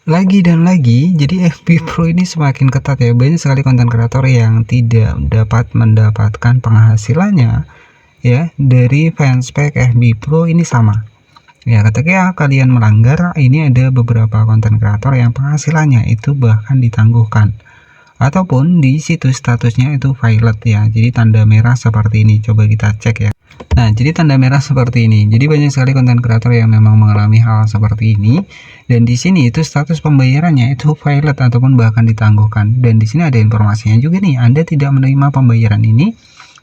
lagi dan lagi, jadi FB Pro ini semakin ketat ya. Banyak sekali konten kreator yang tidak dapat mendapatkan penghasilannya ya dari fanspage FB Pro ini sama. Ya, ketika kalian melanggar, ini ada beberapa konten kreator yang penghasilannya itu bahkan ditangguhkan. Ataupun di situ statusnya itu violet ya. Jadi tanda merah seperti ini. Coba kita cek ya. Nah, jadi tanda merah seperti ini. Jadi banyak sekali konten kreator yang memang mengalami hal seperti ini. Dan di sini itu status pembayarannya itu violet ataupun bahkan ditangguhkan. Dan di sini ada informasinya juga nih. Anda tidak menerima pembayaran ini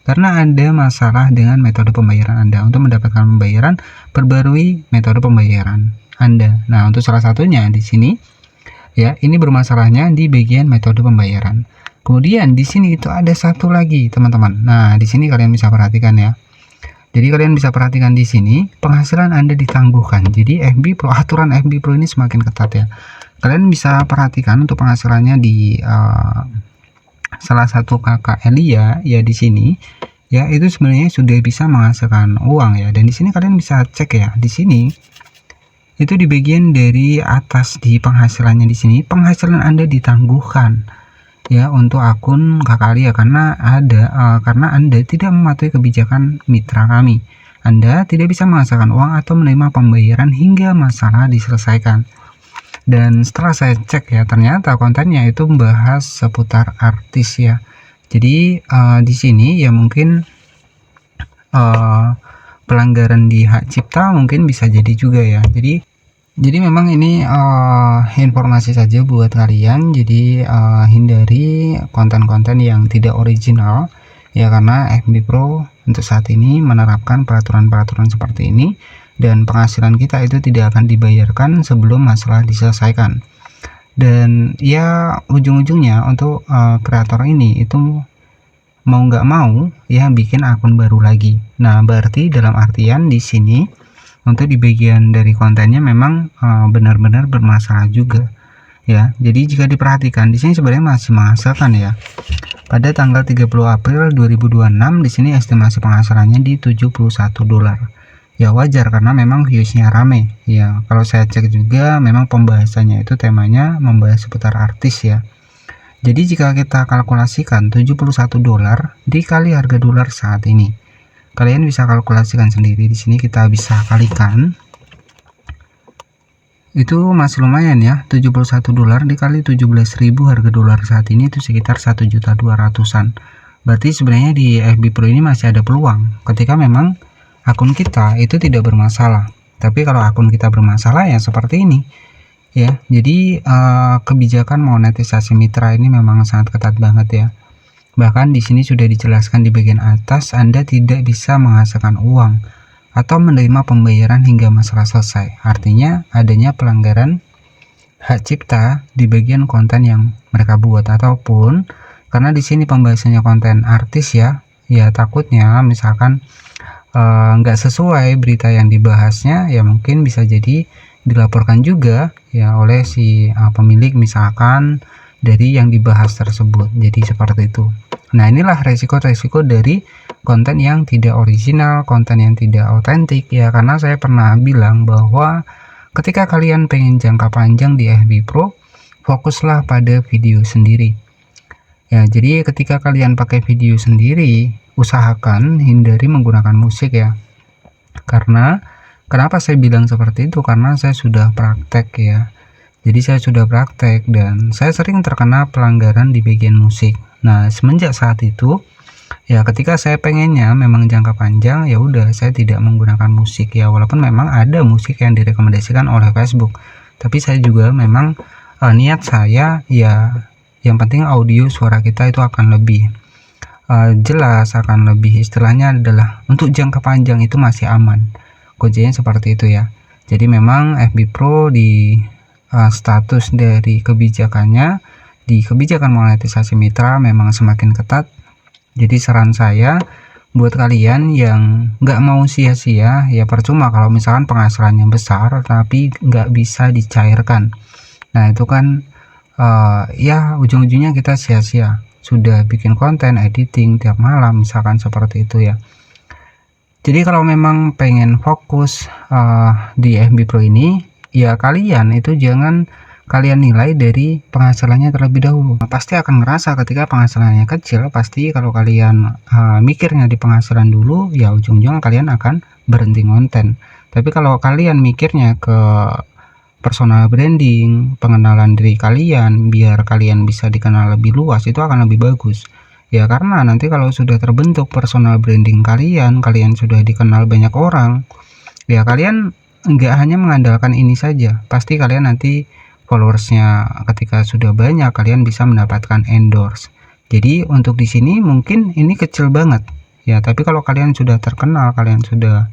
karena ada masalah dengan metode pembayaran Anda. Untuk mendapatkan pembayaran, perbarui metode pembayaran Anda. Nah, untuk salah satunya di sini ya, ini bermasalahnya di bagian metode pembayaran. Kemudian di sini itu ada satu lagi, teman-teman. Nah, di sini kalian bisa perhatikan ya. Jadi kalian bisa perhatikan di sini penghasilan Anda ditangguhkan. Jadi aturan FB Pro ini semakin ketat ya. Kalian bisa perhatikan untuk penghasilannya di salah satu kakak Elia ya di sini ya, itu sebenarnya sudah bisa menghasilkan uang ya. Dan di sini kalian bisa cek ya, di sini itu di bagian dari atas di penghasilannya, di sini penghasilan Anda ditangguhkan ya untuk akun kakak Elia karena Anda tidak mematuhi kebijakan mitra kami. Anda tidak bisa menghasilkan uang atau menerima pembayaran hingga masalah diselesaikan. Dan setelah saya cek ya, ternyata kontennya itu membahas seputar artis ya. Jadi di sini ya mungkin pelanggaran di hak cipta mungkin bisa jadi juga ya. Jadi memang ini informasi saja buat kalian. Jadi hindari konten-konten yang tidak original ya, karena FB Pro untuk saat ini menerapkan peraturan-peraturan seperti ini dan penghasilan kita itu tidak akan dibayarkan sebelum masalah diselesaikan. Dan ya ujung-ujungnya untuk kreator ini itu mau nggak mau ya bikin akun baru lagi. Nah, berarti dalam artian di sini untuk di bagian dari kontennya memang benar-benar bermasalah juga ya. Jadi jika diperhatikan di sini sebenarnya masih menghasilkan ya. Pada tanggal 30 April 2026 di sini estimasi penghasilannya di $71. Ya wajar karena memang viewsnya rame ya. Kalau saya cek juga memang pembahasannya itu temanya membahas seputar artis ya. Jadi jika kita kalkulasikan $71 dikali harga dolar saat ini, kalian bisa kalkulasikan sendiri. Di sini kita bisa kalikan, itu masih lumayan ya. $71 dikali 17.000 harga dolar saat ini itu sekitar 1.200.000-an. Berarti sebenarnya di FB Pro ini masih ada peluang ketika memang akun kita itu tidak bermasalah. Tapi kalau akun kita bermasalah ya seperti ini ya. Jadi kebijakan monetisasi mitra ini memang sangat ketat banget ya. Bahkan di sini sudah dijelaskan di bagian atas, Anda tidak bisa menghasilkan uang atau menerima pembayaran hingga masalah selesai. Artinya adanya pelanggaran hak cipta di bagian konten yang mereka buat, ataupun karena di sini pembahasannya konten artis ya. Ya takutnya misalkan nggak sesuai berita yang dibahasnya ya, mungkin bisa jadi dilaporkan juga ya oleh si pemilik misalkan dari yang dibahas tersebut. Jadi seperti itu. Nah, inilah resiko-resiko dari konten yang tidak original, konten yang tidak otentik ya. Karena saya pernah bilang bahwa ketika kalian pengen jangka panjang di FB Pro, fokuslah pada video sendiri ya. Jadi ketika kalian pakai video sendiri, usahakan hindari menggunakan musik ya. Karena kenapa saya bilang seperti itu, karena saya sudah praktek ya. Jadi saya sudah praktek dan saya sering terkena pelanggaran di bagian musik. Nah, semenjak saat itu ya, ketika saya pengennya memang jangka panjang, ya udah saya tidak menggunakan musik ya. Walaupun memang ada musik yang direkomendasikan oleh Facebook, tapi saya juga memang niat saya ya, yang penting audio suara kita itu akan lebih jelas, akan lebih, istilahnya adalah untuk jangka panjang itu masih aman. Kuncinya seperti itu ya. Jadi memang FB Pro di status dari kebijakannya, di kebijakan monetisasi mitra memang semakin ketat. Jadi saran saya buat kalian yang nggak mau sia-sia ya, percuma kalau misalkan penghasilannya besar tapi nggak bisa dicairkan. Nah itu kan ya ujung-ujungnya kita sia-sia, sudah bikin konten editing tiap malam misalkan seperti itu ya. Jadi kalau memang pengen fokus di FB Pro ini ya, kalian itu jangan kalian nilai dari penghasilannya terlebih dahulu. Pasti akan ngerasa ketika penghasilannya kecil, pasti kalau kalian mikirnya di penghasilan dulu, ya ujung-ujungnya kalian akan berhenti konten. Tapi kalau kalian mikirnya ke personal branding, pengenalan diri kalian, biar kalian bisa dikenal lebih luas, itu akan lebih bagus. Ya karena nanti kalau sudah terbentuk personal branding kalian sudah dikenal banyak orang, ya kalian nggak hanya mengandalkan ini saja, pasti kalian nanti followersnya ketika sudah banyak kalian bisa mendapatkan endorse. Jadi untuk di sini mungkin ini kecil banget ya, tapi kalau kalian sudah terkenal, kalian sudah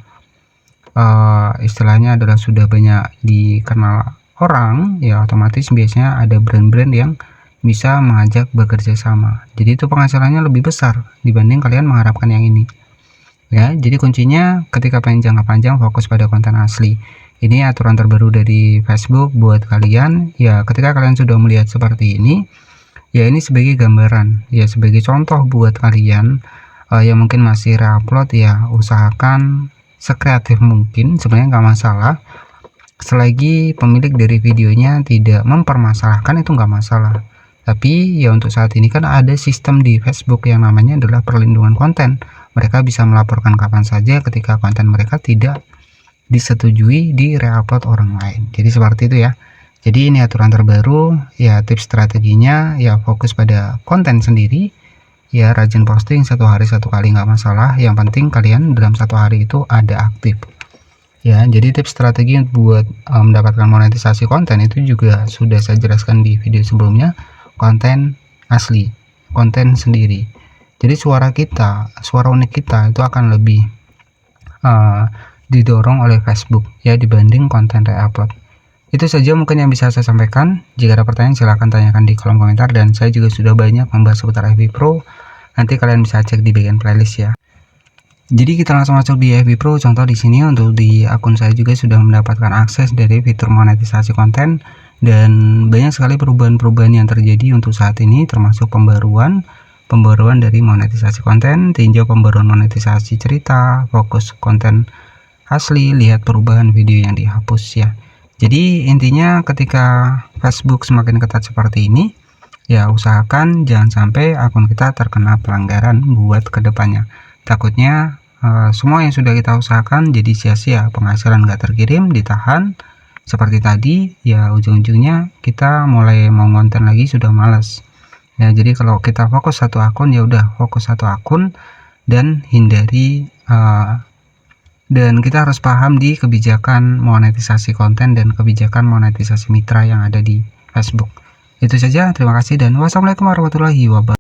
istilahnya adalah sudah banyak dikenal orang, ya otomatis biasanya ada brand-brand yang bisa mengajak bekerja sama. Jadi itu penghasilannya lebih besar dibanding kalian mengharapkan yang ini. Ya, jadi kuncinya ketika pengen jangka panjang fokus pada konten asli. Ini aturan terbaru dari Facebook buat kalian. Ya, ketika kalian sudah melihat seperti ini, ya ini sebagai gambaran, ya sebagai contoh buat kalian yang mungkin masih reupload, ya usahakan sekreatif mungkin, sebenarnya nggak masalah. Selagi pemilik dari videonya tidak mempermasalahkan, itu nggak masalah. Tapi ya untuk saat ini kan ada sistem di Facebook yang namanya adalah perlindungan konten. Mereka bisa melaporkan kapan saja ketika konten mereka tidak disetujui di reupload orang lain. Jadi seperti itu ya. Jadi ini aturan terbaru, ya tips strateginya ya fokus pada konten sendiri, ya rajin posting 1 hari 1 kali nggak masalah, yang penting kalian dalam 1 hari itu ada aktif. Ya, jadi tips strategi buat mendapatkan monetisasi konten itu juga sudah saya jelaskan di video sebelumnya. Konten asli, konten sendiri. Jadi suara kita, suara unik kita itu akan lebih didorong oleh Facebook ya dibanding konten reupload. Itu saja mungkin yang bisa saya sampaikan. Jika ada pertanyaan silahkan tanyakan di kolom komentar, dan saya juga sudah banyak membahas seputar FB Pro. Nanti kalian bisa cek di bagian playlist ya. Jadi kita langsung masuk di FB Pro. Contoh di sini untuk di akun saya juga sudah mendapatkan akses dari fitur monetisasi konten, dan banyak sekali perubahan-perubahan yang terjadi untuk saat ini, termasuk pembaruan dari monetisasi konten, tinjau pembaruan monetisasi cerita, fokus konten asli, lihat perubahan video yang dihapus ya. Jadi intinya ketika Facebook semakin ketat seperti ini, ya usahakan jangan sampai akun kita terkena pelanggaran buat kedepannya. Takutnya semua yang sudah kita usahakan jadi sia-sia, penghasilan nggak terkirim, ditahan seperti tadi, ya ujung-ujungnya kita mulai mau konten lagi sudah malas. Ya jadi kalau kita fokus satu akun, ya udah fokus satu akun dan hindari dan kita harus paham di kebijakan monetisasi konten dan kebijakan monetisasi mitra yang ada di Facebook. Itu saja, terima kasih dan wassalamualaikum warahmatullahi wabarakatuh.